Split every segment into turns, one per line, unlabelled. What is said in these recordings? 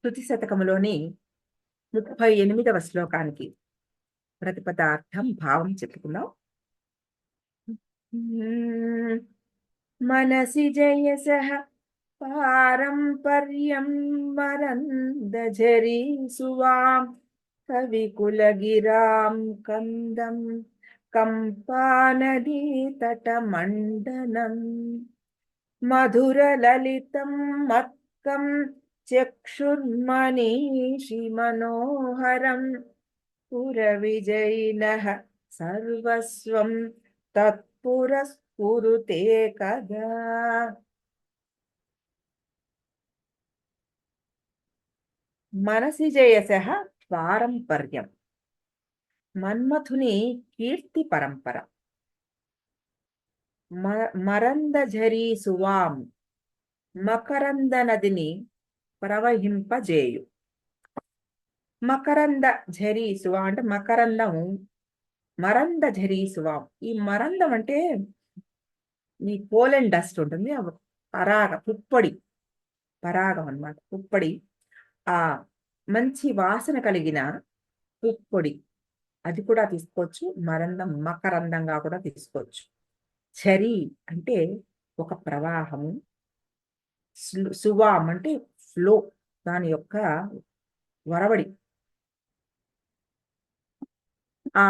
స్తుతి శతకములోని 38వ శ్లోకానికి ప్రతిపదార్థం భావం చెప్పుకుందాం. మనసి జయసః పారంపర్యం మరందఝరీ సువాం కవికులగిరాం కందం కంపానదీ తటమండనం మధురలలితం మత్కం చక్షుర్మనీషి మనోహరం పురవిజయినః సర్వస్వం తత్పురస్ఫురుతే కదా. మనసి జయసః పారంపర్యం, మన్మథుని కీర్తి పరంపర. మరందఝరీ సువాం, మకరంద నదిని ప్రవహింపజేయు. మకరంద ఝరీ సువా అంటే మకరందము, మరంద ఝరీ సువాం. ఈ మరందం అంటే ఈ పోలెన్ డస్ట్ ఉంటుంది, పరాగ పుప్పొడి, పరాగం అన్నమాట. పుప్పొడి, ఆ మంచి వాసన కలిగిన పుప్పొడి, అది కూడా తీసుకోవచ్చు. మరందం మకరందంగా కూడా తీసుకోవచ్చు. ఝరీ అంటే ఒక ప్రవాహము, సువాం అంటే ఫ్లో, దాని యొక్క వరవడి. ఆ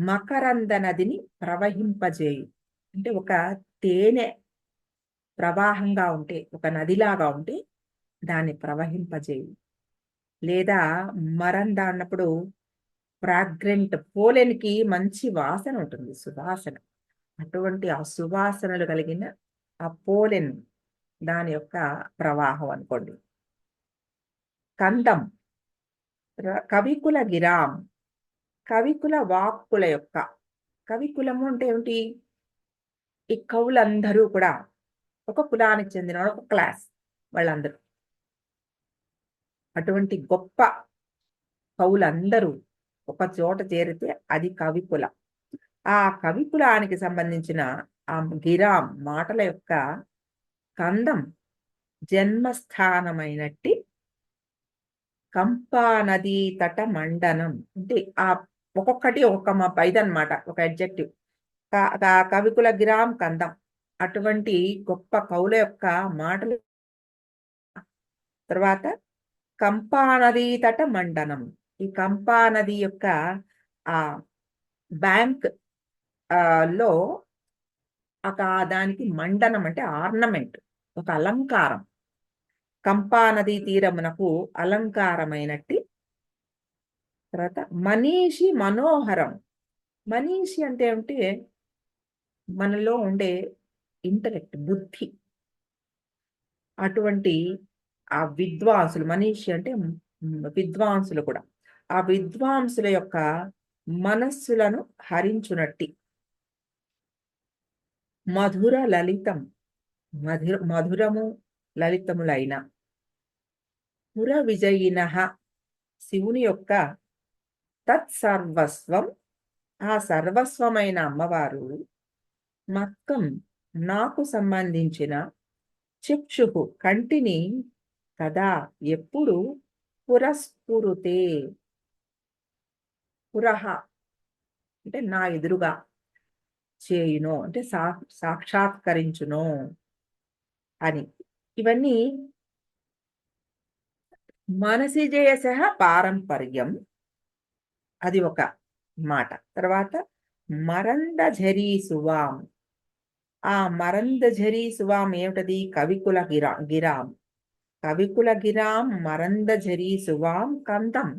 మకరంద నదిని ప్రవహింపజేయు అంటే ఒక తేనె ప్రవాహంగా ఉంటే, ఒక నదిలాగా ఉంటే దాన్ని ప్రవహింపజేయు. లేదా మరంద అన్నప్పుడు ఫ్రాగ్రెంట్, పోలెన్కి మంచి వాసన ఉంటుంది, సువాసన. అటువంటి ఆ సువాసనలు కలిగిన ఆ పోలెన్, దాని యొక్క ప్రవాహం అనుకోండి. కందం, కవికుల గిరాం, కవికుల వాక్కుల యొక్క. కవికులము అంటే ఏమిటి? ఈ కవులందరూ కూడా ఒక కులానికి చెందిన ఒక క్లాస్ వాళ్ళందరూ. అటువంటి గొప్ప కవులందరూ ఒక చోట చేరితే అది కవికుల. ఆ కవికులానికి సంబంధించిన ఆ గిరాం మాటల యొక్క కందం జన్మస్థానమైనట్టి కంపా నదీ తట మండనం అంటే ఆ ఒక్కొక్కటి ఒక ఇదన్నమాట, ఒక అడ్జెక్టివ్. కవికుల గిరాం కందం, అటువంటి గొప్ప కవుల యొక్క మాటలు. తర్వాత కంపానదీ తట మండనం, ఈ కంపానది యొక్క ఆ బ్యాంక్ లో దానికి మండనం అంటే ఆర్నమెంట్, ఒక అలంకారం. కంపానదీ తీరమునకు అలంకారమైనట్టి. తర్వాత మనీషి మనోహరం. మనీషి అంటే ఏమిటి? మనలో ఉండే ఇంటలెక్ట్, బుద్ధి. అటువంటి ఆ విద్వాంసులు, మనీషి అంటే విద్వాంసులు కూడా, ఆ విద్వాంసుల యొక్క మనస్సులను హరించునట్టి. మధుర లలితం, మధురము లలితములైన. పుర విజయిన, శివుని యొక్క తత్సర్వస్వం, ఆ సర్వస్వమైన అమ్మవారు. మక్కం, నాకు సంబంధించిన. చక్షు, కంటిని. కదా, ఎప్పుడు. పురస్ఫురుతే, పురహ అంటే నా ఎదురుగా చేయును అంటే సాక్షాత్కరించును అని. ఇవన్నీ మనసి జయసః పారంపర్యం, అది ఒక మాట. తర్వాత మరంద ఝరీ సువాం, ఆ మరంద ఝరీ సువాం ఏమిటది? కవికుల గిరాం. కవికుల గిరాం మరంద ఝరీ సువాం కందం.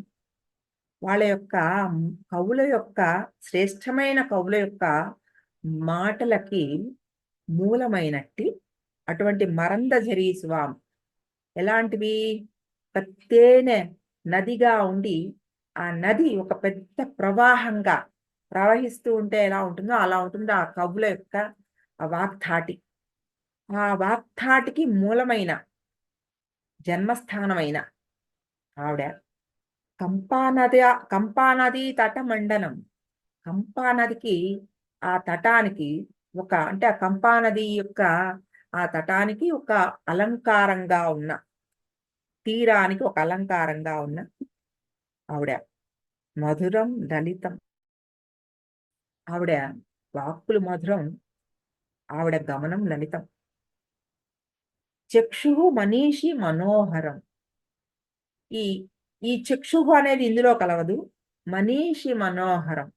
వాళ్ళ యొక్క కవుల యొక్క, శ్రేష్టమైన కవుల యొక్క మాటలకి మూలమైనట్టి అటువంటి మరంద ఝరీ సువాం. ఎలాంటివి? ఒక తేనె నదిగా ఉండి, ఆ నది ఒక పెద్ద ప్రవాహంగా ప్రవహిస్తూ ఉంటే ఎలా ఉంటుందో అలా ఉంటుంది ఆ కవుల యొక్క ఆ వాగ్ధాటి. ఆ వాగ్ధాటికి మూలమైన, జన్మస్థానమైన ఆవిడ. కంపానది తట మండనం. కంపానదికి, ఆ తటానికి ఒక అంటే ఆ కంపానది యొక్క ఆ తటానికి ఒక అలంకారంగా ఉన్న తీరానికి ఒక అలంకారంగా ఉన్న ఆవిడ. మధురం లలితం, ఆవిడ వాక్కులు మధురం, ఆవిడ గమనం లలితం. చక్షు మనీషి మనోహరం. ఈ ఈ చక్షు అనేది ఇందులో కలవదు. మనీషి మనోహరం.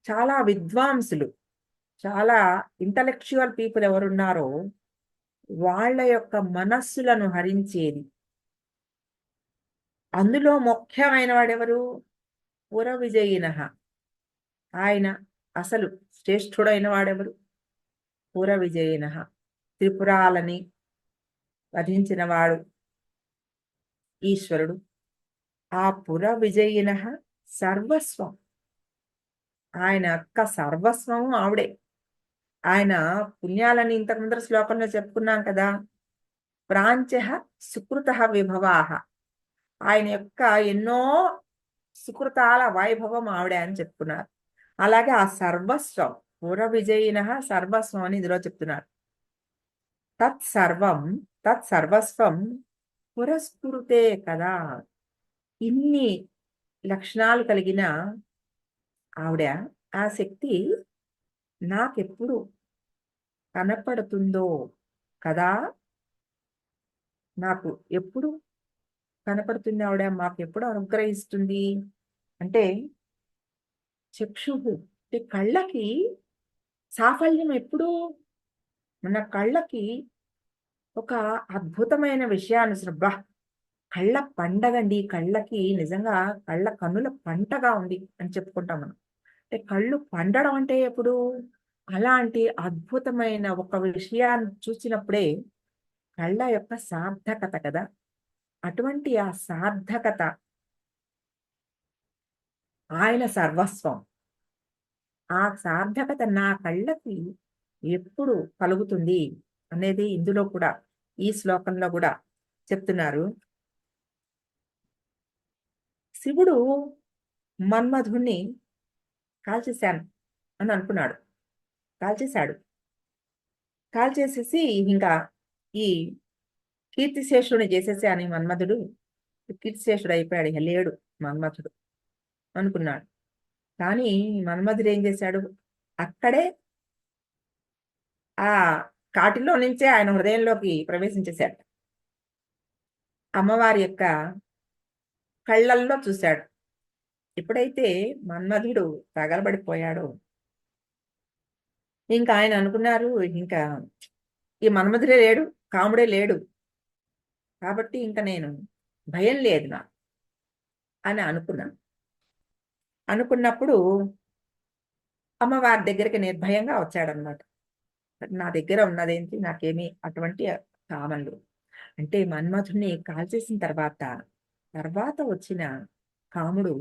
చాలా విద్వాంసులు, చాలా ఇంటలెక్చువల్ పీపుల్ ఎవరున్నారో వాళ్ళ యొక్క మనస్సులను హరించేది. అందులో ముఖ్యమైన వాడెవరు? పుర విజయిన. ఆయన అసలు శ్రేష్ఠుడైన వాడెవరు? పుర విజయిన. త్రిపురాలని వధించిన వాడు ఈశ్వరుడు. ఆ పుర విజయిన సర్వస్వం, ఆయన యొక్క సర్వస్వము ఆవిడే. ఆయన పుణ్యాలని ఇంతకు ముందర శ్లోకంలో చెప్పుకున్నాం కదా. ప్రాంచ సుకృత విభవాహ. ఆయన యొక్క ఎన్నో సుకృతాల వైభవం ఆవిడే అని చెప్తున్నారు. అలాగే ఆ సర్వస్వం, పుర విజయిన సర్వస్వం అని ఇందులో చెప్తున్నారు. తత్సర్వం తత్సర్వస్వం పురస్ఫురుతే కదా. ఇన్ని లక్షణాలు కలిగిన ఆవిడ, ఆ శక్తి నాకెప్పుడు కనపడుతుందో కదా. నాకు ఎప్పుడు కనపడుతుంది ఆవిడ, మాకు ఎప్పుడు అనుగ్రహిస్తుంది అంటే చక్షువు అంటే కళ్ళకి సాఫల్యం ఎప్పుడు. మన కళ్ళకి ఒక అద్భుతమైన విషయాన్ని అసలు బా, కళ్ళ పండగండి, కళ్ళకి నిజంగా కళ్ళ కన్నుల పంటగా ఉంది అని చెప్పుకుంటాం మనం. అంటే కళ్ళు పండడం అంటే ఎప్పుడు అలాంటి అద్భుతమైన ఒక విషయాన్ని చూసినప్పుడే కళ్ళ యొక్క సార్థకత కదా. అటువంటి ఆ సార్థకత ఆయన సర్వస్వం. ఆ సార్థకత నా కళ్ళకి ఎప్పుడు కలుగుతుంది అనేది ఇందులో కూడా, ఈ శ్లోకంలో కూడా చెప్తున్నారు. శివుడు మన్మధుణ్ణి కాల్చేశాను అని అనుకున్నాడు. కాల్చేశాడు. కాల్చేసేసి ఇంకా ఈ కీర్తిశేషుడిని చేసేసి అని మన్మధుడు కీర్తిశేషుడు అయిపోయాడు, ఇక లేడు మన్మధుడు అనుకున్నాడు. కానీ మన్మధుడు ఏం చేశాడు? అక్కడే ఆ కాటిలో నుంచే ఆయన హృదయంలోకి ప్రవేశించేశాడు. అమ్మవారి యొక్క కళ్ళల్లో చూశాడు. ఎప్పుడైతే మన్మధుడు తగలబడిపోయాడో ఇంకా ఆయన అనుకున్నారు, ఇంకా ఈ మన్మధుడే లేడు, కాముడే లేడు, కాబట్టి ఇంకా నేను భయం లేదు నా అని అనుకున్నాను. అనుకున్నప్పుడు అమ్మవారి దగ్గరికి నిర్భయంగా వచ్చాడనమాట. నా దగ్గర ఉన్నదేంటి, నాకేమీ అటువంటి కామన్లు అంటే మన్మధుడిని కాల్చేసిన తర్వాత తర్వాత వచ్చిన కాముడు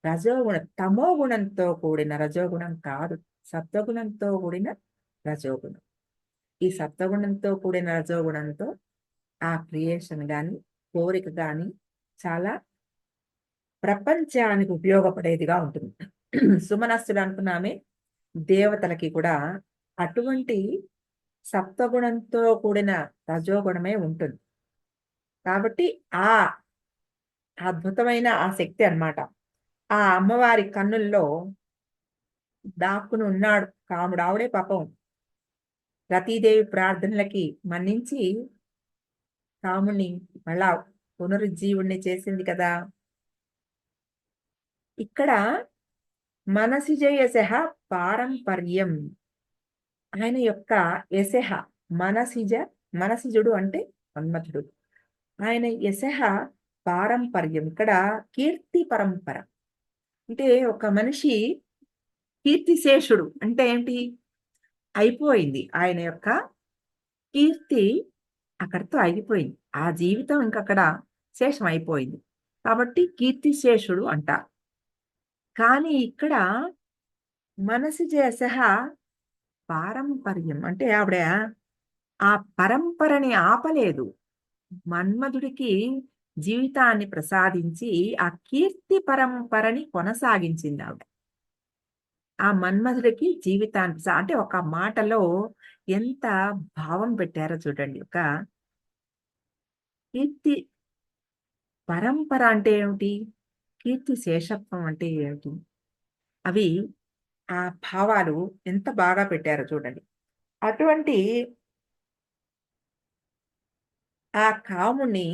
రజోగుణం, తమో గుణంతో కూడిన రజోగుణం కాదు, సత్వగుణంతో కూడిన రజోగుణం. ఈ సత్వగుణంతో కూడిన రజోగుణంతో ఆ క్రియేషన్ గాని కోరిక గాని చాలా ప్రపంచానికి ఉపయోగపడేదిగా ఉంటుంది. సుమనస్సులు అనుకున్నామే, దేవతలకి కూడా అటువంటి సప్తగుణంతో కూడిన రజోగుణమే ఉంటుంది. కాబట్టి ఆ అద్భుతమైన ఆ శక్తి అన్నమాట. ఆ అమ్మవారి కన్నుల్లో దాక్కుని ఉన్నాడు కాముడు. ఆవిడే పాపం రతీదేవి ప్రార్థనలకి మన్నించి కాముణ్ణి మళ్ళా పునరుజ్జీవుణ్ణి చేసింది కదా. ఇక్కడ మనసిజ యశః పారంపర్యం. ఆయన యొక్క యశః మనసిజ, మనసిజుడు అంటే మన్మథుడు. ఆయన యశః పారంపర్యం, ఇక్కడ కీర్తి పరంపర. అంటే ఒక మనిషి కీర్తిశేషుడు అంటే ఏంటి? అయిపోయింది ఆయన యొక్క కీర్తి, అక్కడితో ఆగిపోయింది. ఆ జీవితం ఇంకక్కడ శేషం అయిపోయింది. కాబట్టి కీర్తిశేషుడు అంటారు. కానీ ఇక్కడ మనసిజ యశః పారంపర్యం అంటే ఆవిడ ఆ పరంపరని ఆపలేదు. మన్మధుడికి జీవితాన్ని ప్రసాదించి ఆ కీర్తి పరంపరని కొనసాగించింది ఆవిడ. ఆ మన్మధుడికి జీవితాన్ని అంటే ఒక మాటలో ఎంత భావం పెట్టారో చూడండి. ఒక కీర్తి పరంపర అంటే ఏమిటి? కీర్తి శేషత్వం అంటే ఏమిటి? అవి ఆ భావాలు ఎంత బాగా పెట్టారో చూడండి. అటువంటి ఆ కాముడిని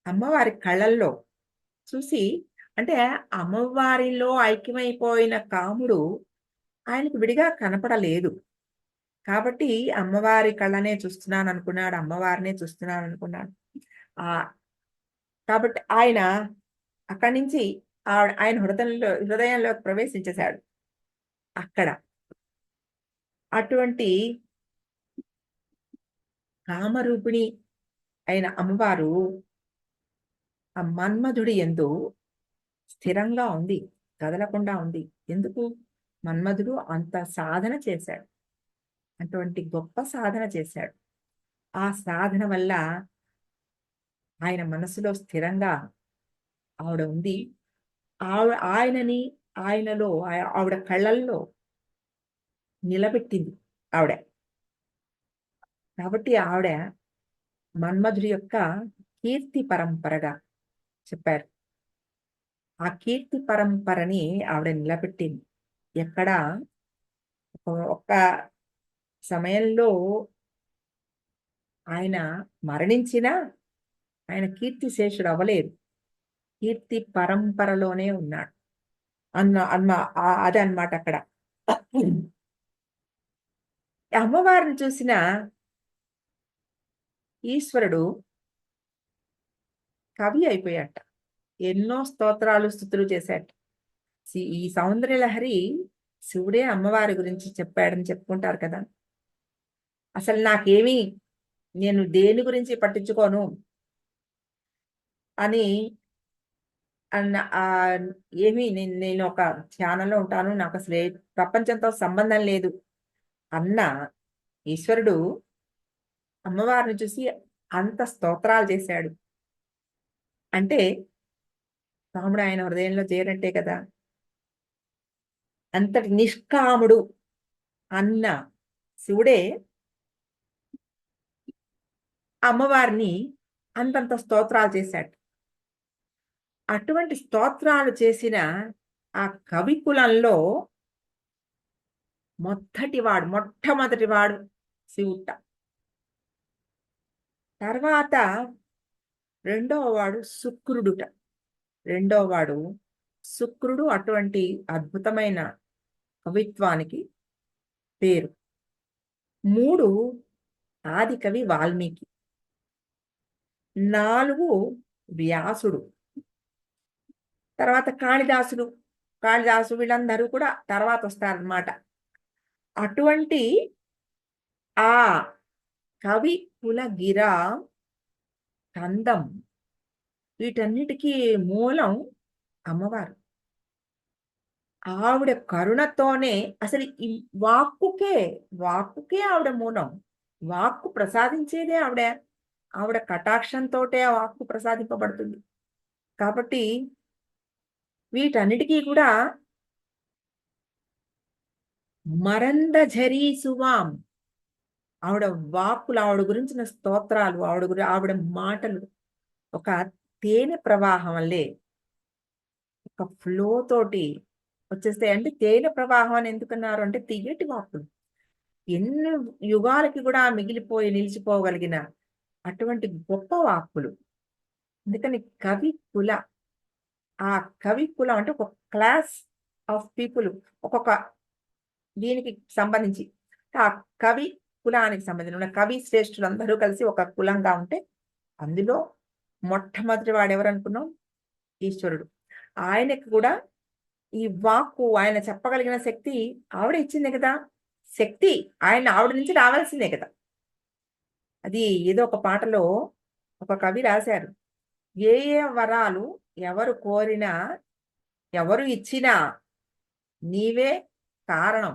అమ్మవారి కళ్ళల్లో చూసి, అంటే అమ్మవారిలో ఐక్యమైపోయిన కాముడు ఆయనకు విడిగా కనపడలేదు. కాబట్టి అమ్మవారి కళ్ళనే చూస్తున్నాననుకున్నాడు. అమ్మవారినే చూస్తున్నాననుకున్నాడు. ఆహ్, కాబట్టి ఆయన అక్కడి నుంచి ఆయన హృదయంలోకి ప్రవేశించేసాడు. అక్కడ అటువంటి కామరూపిణి అయిన అమ్మవారు ఆ మన్మధుడి యందు స్థిరంగా ఉంది. కదలకుండా ఉంది. ఎందుకు? మన్మధుడు అంత సాధన చేశాడు. అటువంటి గొప్ప సాధన చేశాడు. ఆ సాధన వల్ల ఆయన మనసులో స్థిరంగా ఆవిడ ఉంది. ఆయనని ఆయనలో ఆవిడ కళ్ళల్లో నిలబెట్టింది ఆవిడ. కాబట్టి ఆవిడ మన్మధుడి యొక్క కీర్తి పరంపరగా చెప్పారు. ఆ కీర్తి పరంపరని ఆవిడ నిలబెట్టింది. ఎక్కడ ఒక్క సమయంలో ఆయన మరణించినా ఆయన కీర్తిశేషుడు అవ్వలేదు. కీర్తి పరంపరలోనే ఉన్నాడు. అన్న అన్న అదే అన్నమాట అక్కడ. అమ్మవారిని చూసిన ఈశ్వరుడు కవి అయిపోయాట. ఎన్నో స్తోత్రాలు, స్తుతులు చేశాట. ఈ సౌందర్యలహరి శివుడే అమ్మవారి గురించి చెప్పాడని చెప్పుకుంటారు కదా! అసలు నాకేమి నేను దేని గురించి పట్టించుకోను అని అన్న ఏమి నేను ఒక ధ్యానంలో ఉంటాను. నాకసలు ప్రపంచంతో సంబంధం లేదు అన్న ఈశ్వరుడు అమ్మవారిని చూసి అంత స్తోత్రాలు చేశాడు. అంటే రాముడు ఆయన హృదయంలో చేరినట్టే కదా! అంతటి నిష్కాముడు అన్న శివుడే అమ్మవారిని అంతంత స్తోత్రాలు చేశాడు. అటువంటి స్తోత్రాలు చేసిన ఆ కవి కులంలో మొట్టమొదటివాడు శివుట. తర్వాత రెండవ వాడు శుక్రుడుట. రెండవ వాడు శుక్రుడు అటువంటి అద్భుతమైన కవిత్వానికి పేరు. 3 ఆదికవి వాల్మీకి. 4 వ్యాసుడు. తర్వాత కాళిదాసు వీళ్ళందరూ కూడా తర్వాత వస్తారనమాట. అటువంటి ఆ కవి కులగిర కందం వీటన్నిటికీ మూలం అమ్మవారు. ఆవిడ కరుణతోనే అసలు ఈ వాక్కుకే ఆవిడ మూలం. వాక్కు ప్రసాదించేదే ఆవిడ. ఆవిడ కటాక్షంతోటే ఆ వాక్కు ప్రసాదింపబడుతుంది. కాబట్టి వీటన్నిటికీ కూడా మరందఝరీ సువాం ఆవిడ వాక్కులు, ఆవిడ గురించిన స్తోత్రాలు, ఆవిడ మాటలు ఒక తేనె ప్రవాహం వల్లే ఒక ఫ్లో తోటి వచ్చేస్తాయి. అంటే తేనె ప్రవాహం అని ఎందుకన్నారు అంటే తియ్యటి వాక్కులు. ఎన్ని యుగాలకి కూడా నిలిచిపోగలిగిన అటువంటి గొప్ప వాక్కులు. అందుకని ఆ కవి కులం అంటే ఒక క్లాస్ ఆఫ్ పీపుల్ ఒక్కొక్క దీనికి సంబంధించి ఆ కవి కులానికి సంబంధించిన కవి శ్రేష్ఠులందరూ కలిసి ఒక కులంగా ఉంటే అందులో మొట్టమొదటి వాడు ఎవరనుకున్నాం? ఈశ్వరుడు. ఆయనకి కూడా ఈ వాక్కు ఆయన చెప్పగలిగిన శక్తి ఆవిడ ఇచ్చిందే కదా! శక్తి ఆవిడ నుంచి రావాల్సిందే కదా! అది ఏదో ఒక పాటలో ఒక కవి రాశారు. ఏ ఏ వరాలు ఎవరు కోరినా, ఎవరు ఇచ్చినా నీవే కారణం.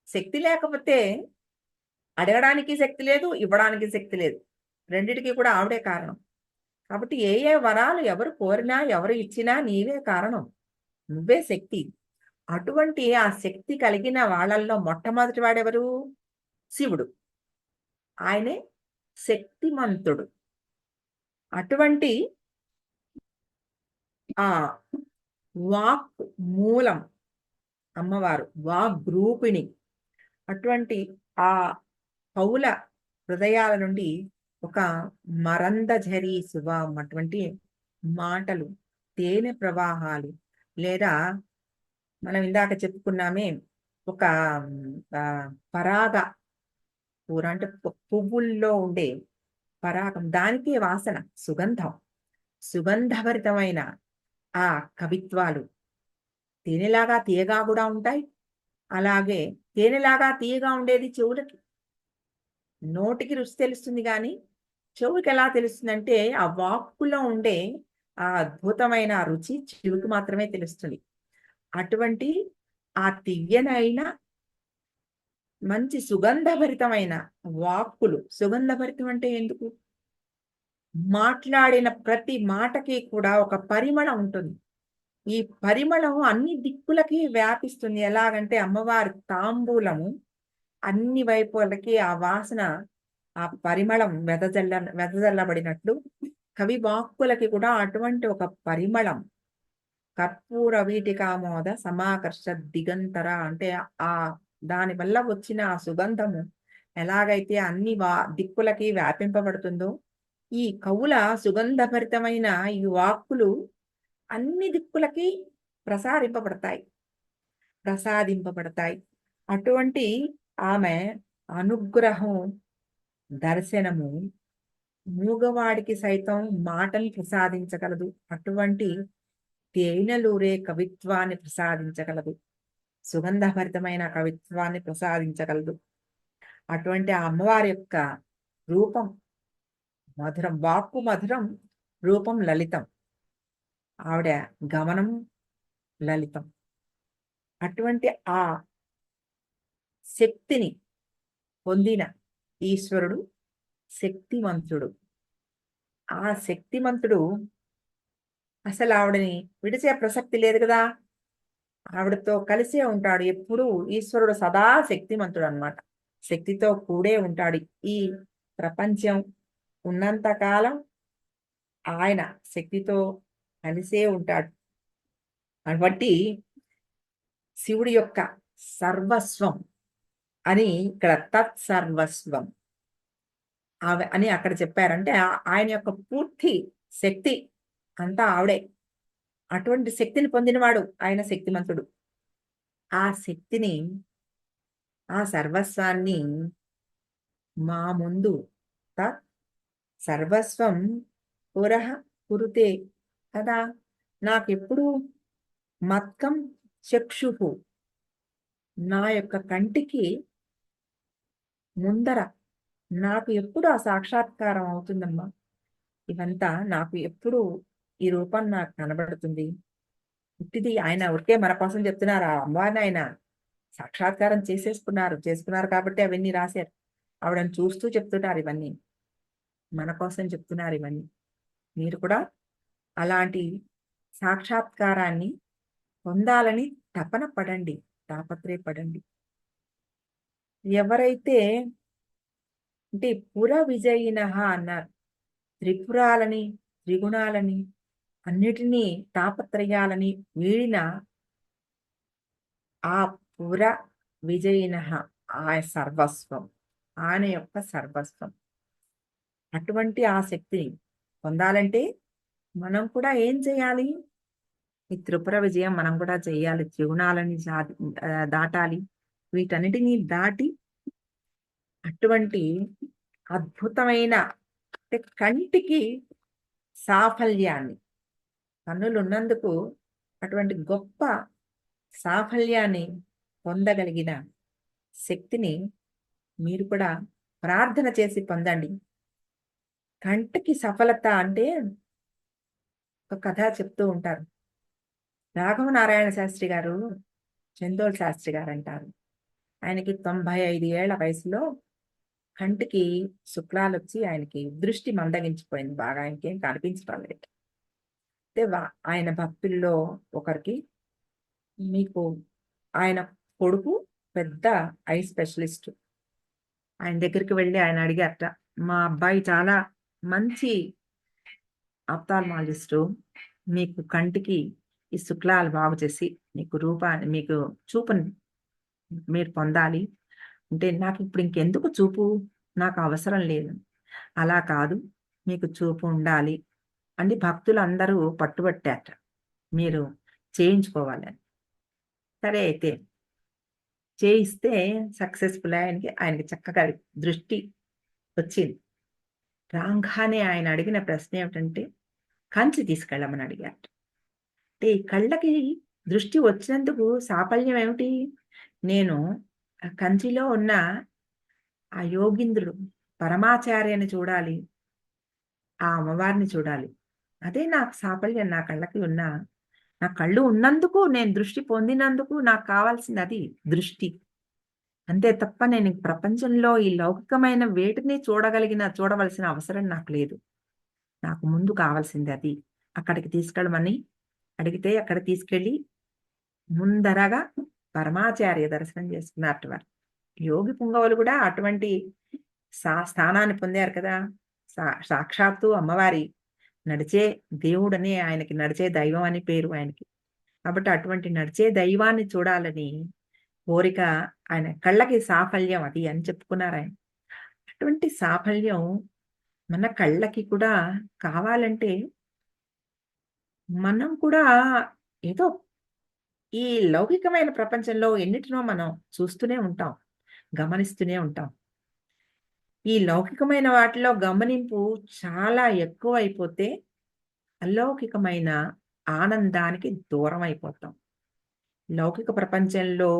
శక్తి లేకపోతే అడగడానికి శక్తి లేదు, ఇవ్వడానికి శక్తి లేదు. రెండిటికి కూడా ఆవిడే కారణం. కాబట్టి ఏ ఏ వరాలు ఎవరు కోరినా, ఎవరు ఇచ్చినా నీవే కారణం. నువ్వే శక్తి. అటువంటి ఆ శక్తి కలిగిన వాళ్ళల్లో మొట్టమొదటి వాడెవరు? శివుడు. ఆయనే శక్తిమంతుడు. అటువంటి ఆ వాక్ మూలం అమ్మవారు, వాగ్రూపిణి. అటువంటి ఆ కవుల హృదయాల నుండి ఒక మరందఝరీ సువాం అటువంటి మాటలు, తేనె ప్రవాహాలు, లేదా మనం ఇందాక చెప్పుకున్నామే ఒక పరాగ పూర అంటే పువ్వుల్లో ఉండే పరాగం, దానికి వాసన, సుగంధం, సుగంధభరితమైన ఆ కవిత్వాలు తేనెలాగా తీయగా కూడా ఉంటాయి. అలాగే తేనెలాగా తీయగా ఉండేది చెవులకి, నోటికి రుచి తెలుస్తుంది కానీ చెవుకి ఎలా తెలుస్తుందంటే ఆ వాక్కులో ఉండే ఆ అద్భుతమైన రుచి చెవికి మాత్రమే తెలుస్తుంది. అటువంటి ఆ తియ్యనైన మంచి సుగంధభరితమైన వాక్కులు, సుగంధభరితం అంటే ఎందుకు, మాట్లాడిన ప్రతి మాటకి కూడా ఒక పరిమళం ఉంటుంది. ఈ పరిమళం అన్ని దిక్కులకి వ్యాపిస్తుంది. ఎలాగంటే అమ్మవారి తాంబూలము అన్ని వైపులకి ఆ వాసన, ఆ పరిమళం వెదజల్లబడినట్లు కవి వాక్కులకి కూడా అటువంటి ఒక పరిమళం, కర్పూర వీటికామోద సమాకర్ష దిగంతర అంటే ఆ దాని వల్ల వచ్చిన ఆ సుగంధము ఎలాగైతే అన్ని దిక్కులకి వ్యాపింపబడుతుందో, ఈ కవుల సుగంధభరితమైన ఈ వాక్కులు అన్ని దిక్కులకి ప్రసారింపబడతాయి, ప్రసాదింపబడతాయి. అటువంటి ఆమె అనుగ్రహం, దర్శనము మూగవాడికి సైతం మాటలు ప్రసాదించగలదు. అటువంటి తేనెలూరే కవిత్వాన్ని ప్రసాదించగలదు, సుగంధభరితమైన కవిత్వాన్ని ప్రసాదించగలదు. అటువంటి ఆ అమ్మవారి యొక్క రూపం మధురం, వాక్కు మధురం, రూపం లలితం, ఆవిడ గమనం లలితం. అటువంటి ఆ శక్తిని పొందిన ఈశ్వరుడు శక్తిమంతుడు. ఆ శక్తిమంతుడు అసలు ఆవిడని విడిచే ప్రసక్తి లేదు కదా, ఆవిడతో కలిసే ఉంటాడు ఎప్పుడూ. ఈశ్వరుడు సదా శక్తిమంతుడు అన్నమాట, శక్తితో కూడే ఉంటాడు. ఈ ప్రపంచం ఉన్నంత కాలం ఆయన శక్తితో కలిసే ఉంటాడు. కాబట్టి శివుడి యొక్క సర్వస్వం అని ఇక్కడ తత్సర్వస్వం అని అక్కడ చెప్పారంటే ఆయన యొక్క పూర్తి శక్తి అంతా ఆవిడే. అటువంటి శక్తిని పొందినవాడు ఆయన శక్తిమంతుడు. ఆ శక్తిని, ఆ సర్వస్వాన్ని మా ముందు తత్ సర్వస్వం పురః కురుతే కదా, నాకెప్పుడు మత్కం చక్షుః, నా యొక్క కంటికి ముందర నాకు ఎప్పుడు ఆ సాక్షాత్కారం అవుతుందమ్మా, ఇవంతా నాకు ఎప్పుడు ఈ రూపం నాకు కనబడుతుంది. ఉట్టిది ఆయన ఉట్టే మన కోసం చెప్తున్నారు, ఆ అమ్మవారిని ఆయన సాక్షాత్కారం చేసుకున్నారు కాబట్టి అవన్నీ రాశారు. ఆవిడని చూస్తూ చెప్తున్నారు ఇవన్నీ, మన కోసం చెప్తున్నారు ఇవన్నీ. మీరు కూడా అలాంటి సాక్షాత్కారాన్ని పొందాలని తపన పడండి, తాపత్రయపడండి. ఎవరైతే అంటే పుర విజయిన అన్నారు, త్రిపురాలని, త్రిగుణాలని, అన్నిటినీ తాపత్రయాలని వీడిన ఆ పుర విజయిన ఆ సర్వస్వం, ఆయన యొక్క సర్వస్వం. అటువంటి ఆ శక్తిని పొందాలంటే మనం కూడా ఏం చేయాలి, ఈ త్రిపుర విజయం మనం కూడా చేయాలి. త్రిగుణాలని దాటాలి. వీటన్నిటినీ దాటి అటువంటి అద్భుతమైన అంటే కంటికి సాఫల్యాన్ని, కన్నులు ఉన్నందుకు అటువంటి గొప్ప సాఫల్యాన్ని పొందగలిగిన శక్తిని మీరు కూడా ప్రార్థన చేసి పొందండి. కంటికి సఫలత అంటే ఒక కథ చెప్తూ ఉంటారు. రాఘవనారాయణ శాస్త్రి గారు, చందోల్ శాస్త్రి గారు అంటారు, ఆయనకి 95 ఏళ్ల వయసులో కంటికి శుక్లాలు వచ్చి ఆయనకి దృష్టి మందగించిపోయింది బాగా, ఆయనకేం కనిపించడం లేదు. అయితే ఆయన భక్తుల్లో ఒకరికి, మీకు ఆయన కొడుకు పెద్ద ఐ స్పెషలిస్ట్, ఆయన దగ్గరికి వెళ్ళి ఆయన అడిగారట, మా అబ్బాయి చాలా మంచి ఆప్థాల్మాలజిస్టు మీకు కంటికి ఈ శుక్లాలు బాగు చేసి మీకు చూపుని మీరు పొందాలి అంటే, నాకు ఇప్పుడు ఇంకెందుకు చూపు, నాకు అవసరం లేదు. అలా కాదు, మీకు చూపు ఉండాలి అని భక్తులందరూ పట్టుబట్టారట. మీరు చేయించుకోవాలని. సరే అయితే చేయిస్తే సక్సెస్‌ఫుల్ ఆయనకి చక్కగా దృష్టి వచ్చింది. రాంగానే ఆయన అడిగిన ప్రశ్న ఏమిటంటే, కంచి తీసుకెళ్ళమని అడిగారట. అంటే ఈ కళ్ళకి దృష్టి వచ్చినందుకు సాఫల్యం ఏమిటి? నేను ఆ కంచిలో ఉన్న ఆ యోగీంద్రుడు పరమాచార్యని చూడాలి. ఆ అమ్మవారిని చూడాలి. అదే నాకు సాఫల్యం నా కళ్ళు ఉన్నందుకు, నేను దృష్టి పొందినందుకు నాకు కావాల్సింది అది దృష్టి. అంతే తప్ప నేను ఈ ప్రపంచంలో ఈ లౌకికమైన వేటిని చూడవలసిన అవసరం నాకు లేదు. నాకు ముందు కావాల్సింది అది. అక్కడికి తీసుకెళ్ళమని అడిగితే అక్కడ తీసుకెళ్ళి ముందరగా పరమాచార్య దర్శనం చేసుకున్నారట వారు. యోగి పుంగవులు కూడా అటువంటి స్థానాన్ని పొందారు కదా! సాక్షాత్తు అమ్మవారి నడిచే దేవుడని ఆయనకి, నడిచే దైవం అని పేరు ఆయనకి. కాబట్టి అటువంటి నడిచే దైవాన్ని చూడాలని కోరిక ఆయన కళ్ళకి సాఫల్యం అది అని చెప్పుకున్నారాయన. అటువంటి సాఫల్యం మన కళ్ళకి కూడా కావాలంటే, మనం కూడా ఏదో ఈ లౌకికమైన ప్రపంచంలో ఎన్నిటినో మనం చూస్తూనే ఉంటాం. గమనిస్తూనే ఉంటాం. ఈ లౌకికమైన వాటిలో గమనింపు చాలా ఎక్కువైపోతే, అలౌకికమైన ఆనందానికి దూరమైపోతాం. లౌకిక ప్రపంచంలో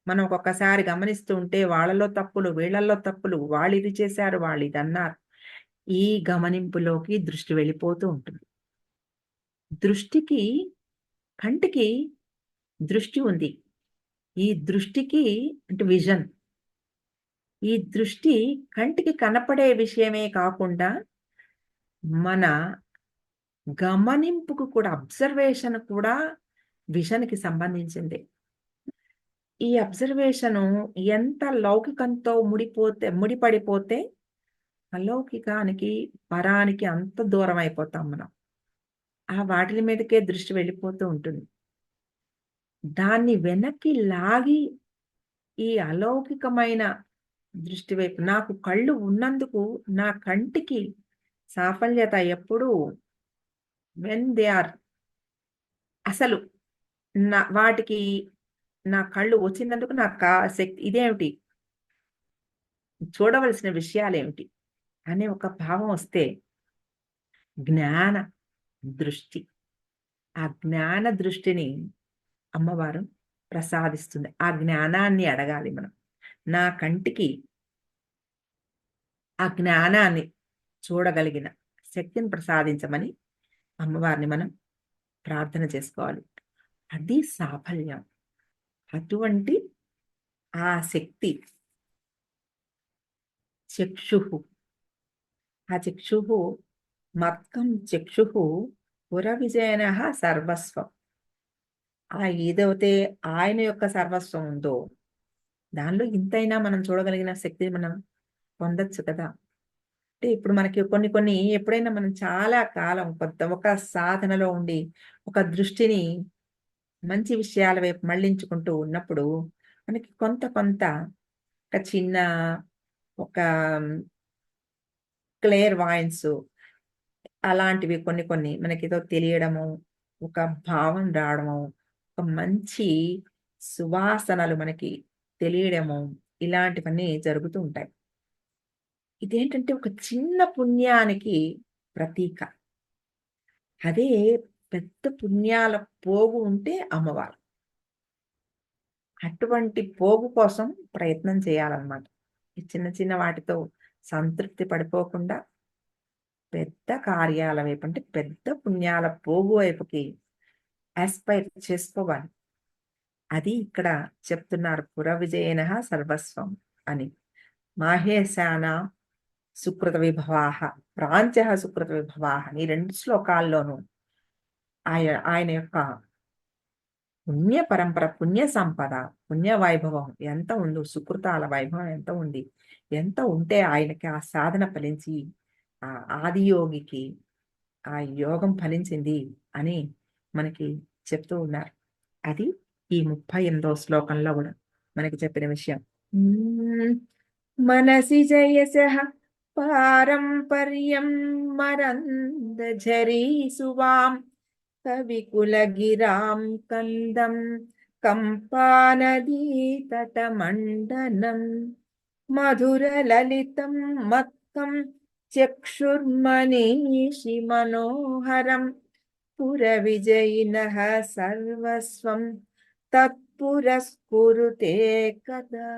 మనం ఒక్కొక్కసారి గమనిస్తూ ఉంటే వాళ్ళలో తప్పులు, వీళ్ళలో తప్పులు, వాళ్ళిది చేశారు, వాళ్ళిదన్నారు. ఈ గమనింపులోకి దృష్టి వెళ్ళిపోతూ ఉంటుంది. దృష్టికి కంటికి దృష్టి ఉంది. ఈ దృష్టికి అంటే విజన్. ఈ దృష్టి కంటికి కనపడే విషయమే కాకుండా, మన గమనింపుకు కూడా అబ్జర్వేషన్ కూడా విజన్‌కి సంబంధించిందే. ఈ అబ్జర్వేషను ఎంత లౌకికంతో ముడిపడిపోతే అలౌకికానికి, పరానికి అంత దూరం అయిపోతాం మనం. ఆ వాటిలి మీదకే దృష్టి వెళ్ళిపోతూ ఉంటుంది. దాన్ని వెనక్కి లాగి ఈ అలౌకికమైన దృష్టి వైపు నాకు కళ్ళు ఉన్నందుకు నా కంటికి సాఫల్యత ఎప్పుడూ వెన్ దే ఆర్ అసలు వాటికి నా కళ్ళు వచ్చినందుకు నాకు శక్తి ఇదేమిటి? చూడవలసిన విషయాలేమిటి? అనే ఒక భావం వస్తే జ్ఞాన దృష్టి. ఆ జ్ఞాన దృష్టిని అమ్మవారు ప్రసాదిస్తుంది. ఆ జ్ఞానాన్ని అడగాలి మనం. నా కంటికి ఆ జ్ఞానాన్ని చూడగలిగిన శక్తిని ప్రసాదించమని అమ్మవారిని మనం ప్రార్థన చేసుకోవాలి. అది సాఫల్యం. అటువంటి ఆ శక్తి చక్షుః. ఆ చక్షుః మత్కం చక్షుః పురవిజయనః సర్వస్వం. ఏదైతే ఆయన యొక్క సర్వస్వం ఉందో, దానిలో ఇంతైనా మనం చూడగలిగిన శక్తిని మనం పొందొచ్చు కదా! అంటే ఇప్పుడు మనకి కొన్ని కొన్ని ఎప్పుడైనా మనం చాలా కాలం ఒక సాధనలో ఉండి, ఒక దృష్టిని మంచి విషయాల వైపు మళ్లించుకుంటూ ఉన్నప్పుడు, మనకి కొంత కొంత ఒక చిన్న ఒక క్లేర్వాయన్స్ అలాంటివి కొన్ని కొన్ని మనకేదో తెలియడము, ఒక భావం రావడము, ఒక మంచి సువాసనలు మనకి తెలియడము, ఇలాంటివన్నీ జరుగుతూ ఉంటాయి. ఇదేంటంటే ఒక చిన్న పుణ్యానికి ప్రతీక. అదే పెద్ద పుణ్యాల పోగు ఉంటే అమ్మవారు. అటువంటి పోగు కోసం ప్రయత్నం చేయాలన్నమాట. ఈ చిన్న చిన్న వాటితో సంతృప్తి పడిపోకుండా పెద్ద కార్యాల వైపు అంటే పెద్ద పుణ్యాల పోగు వైపుకి యాస్పైర్ చేసుకోవాలి. అది ఇక్కడ చెప్తున్నారు పురవిజయనః సర్వస్వం అని. మాహేశానాం సుకృత విభవాః, ప్రాంత్యః సుకృత విభవాః అని 2 శ్లోకాల్లోనూ ఆయన యొక్క పుణ్య పరంపర, పుణ్య సంపద, పుణ్య వైభవం ఎంత ఉందో, సుకృతాల వైభవం ఎంత ఉంది, ఎంత ఉంటే ఆయనకి ఆ సాధన ఫలించి ఆ ఆదియోగికి ఆ యోగం ఫలించింది అని మనకి చెప్తూ ఉన్నారు. అది ఈ 38వ శ్లోకంలో కూడా మనకి చెప్పిన విషయం. మనసి జయసః పారంపర్యం మరందఝరీ సువాం కవికులగిరాం కందం కంపానదీ తటమండనం మధురలలితం మత్కం చక్షుర్మనీషి మనోహరం పురవిజయినః సర్వస్వం తత్పురస్కురుతే కదా.